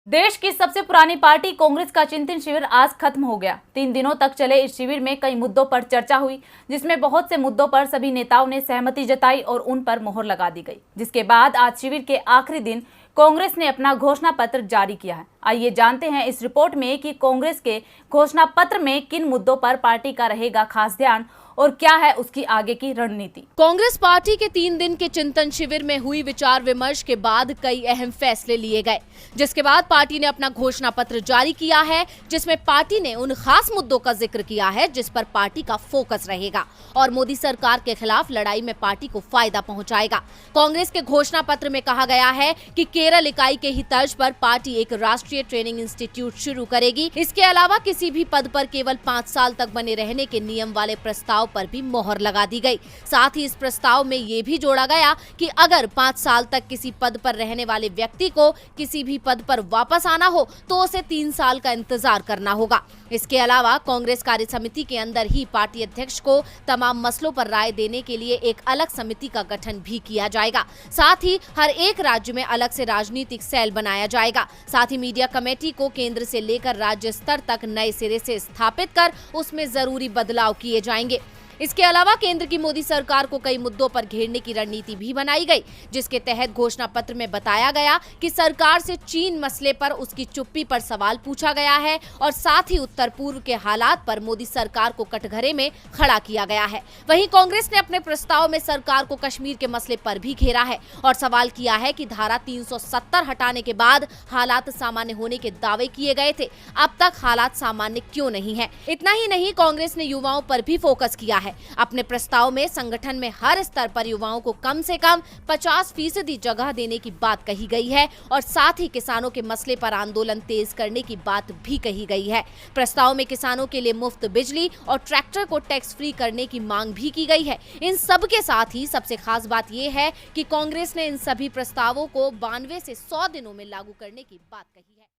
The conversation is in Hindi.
देश की सबसे पुरानी पार्टी कांग्रेस का चिंतन शिविर आज खत्म हो गया। 3 दिनों तक चले इस शिविर में कई मुद्दों पर चर्चा हुई, जिसमें बहुत से मुद्दों पर सभी नेताओं ने सहमति जताई और उन पर मोहर लगा दी गई। जिसके बाद आज शिविर के आखिरी दिन कांग्रेस ने अपना घोषणा पत्र जारी किया है। आइए जानते हैं इस रिपोर्ट में कि कांग्रेस के घोषणा पत्र में किन मुद्दों पर पार्टी का रहेगा खास ध्यान और क्या है उसकी आगे की रणनीति। कांग्रेस पार्टी के 3 दिन के चिंतन शिविर में हुई विचार विमर्श के बाद कई अहम फैसले लिए गए, जिसके बाद पार्टी ने अपना घोषणा पत्र जारी किया है, जिसमें पार्टी ने उन खास मुद्दों का जिक्र किया है जिस पर पार्टी का फोकस रहेगा और मोदी सरकार के खिलाफ लड़ाई में पार्टी को फायदा पहुंचाएगा। कांग्रेस के घोषणा पत्र में कहा गया है कि केरल इकाई के ही तर्ज पर पार्टी एक राष्ट्रीय ट्रेनिंग इंस्टीट्यूट शुरू करेगी। इसके अलावा किसी भी पद पर केवल 5 साल तक बने रहने के नियम वाले प्रस्ताव पर भी मोहर लगा दी गई। साथ ही इस प्रस्ताव में ये भी जोड़ा गया कि अगर 5 साल तक किसी पद पर रहने वाले व्यक्ति को किसी भी पद पर वापस आना हो तो उसे 3 साल का इंतजार करना होगा। इसके अलावा कांग्रेस कार्य समिति के अंदर ही पार्टी अध्यक्ष को तमाम मसलों पर राय देने के लिए एक अलग समिति का गठन भी किया जाएगा। साथ ही हर एक राज्य में अलग से राजनीतिक सेल बनाया जाएगा। साथ ही मीडिया कमेटी को केंद्र से लेकर राज्य स्तर तक नए सिरे से स्थापित कर उसमें जरूरी बदलाव किए जाएंगे। इसके अलावा केंद्र की मोदी सरकार को कई मुद्दों पर घेरने की रणनीति भी बनाई गई, जिसके तहत घोषणा पत्र में बताया गया कि सरकार से चीन मसले पर उसकी चुप्पी पर सवाल पूछा गया है और साथ ही उत्तर पूर्व के हालात पर मोदी सरकार को कटघरे में खड़ा किया गया है। वहीं कांग्रेस ने अपने प्रस्ताव में सरकार को कश्मीर के मसले पर भी घेरा है और सवाल किया है कि धारा 370 हटाने के बाद हालात सामान्य होने के दावे किए गए थे, अब तक हालात सामान्य क्यों नहीं है। इतना ही नहीं, कांग्रेस ने युवाओं पर भी फोकस किया है। अपने प्रस्ताव में संगठन में हर स्तर पर युवाओं को कम से कम 50% जगह देने की बात कही गई है और साथ ही किसानों के मसले पर आंदोलन तेज करने की बात भी कही गई है। प्रस्ताव में किसानों के लिए मुफ्त बिजली और ट्रैक्टर को टैक्स फ्री करने की मांग भी की गई है। इन सब के साथ ही सबसे खास बात यह है कि कांग्रेस ने इन सभी प्रस्तावों को 92 से 100 दिनों में लागू करने की बात कही है।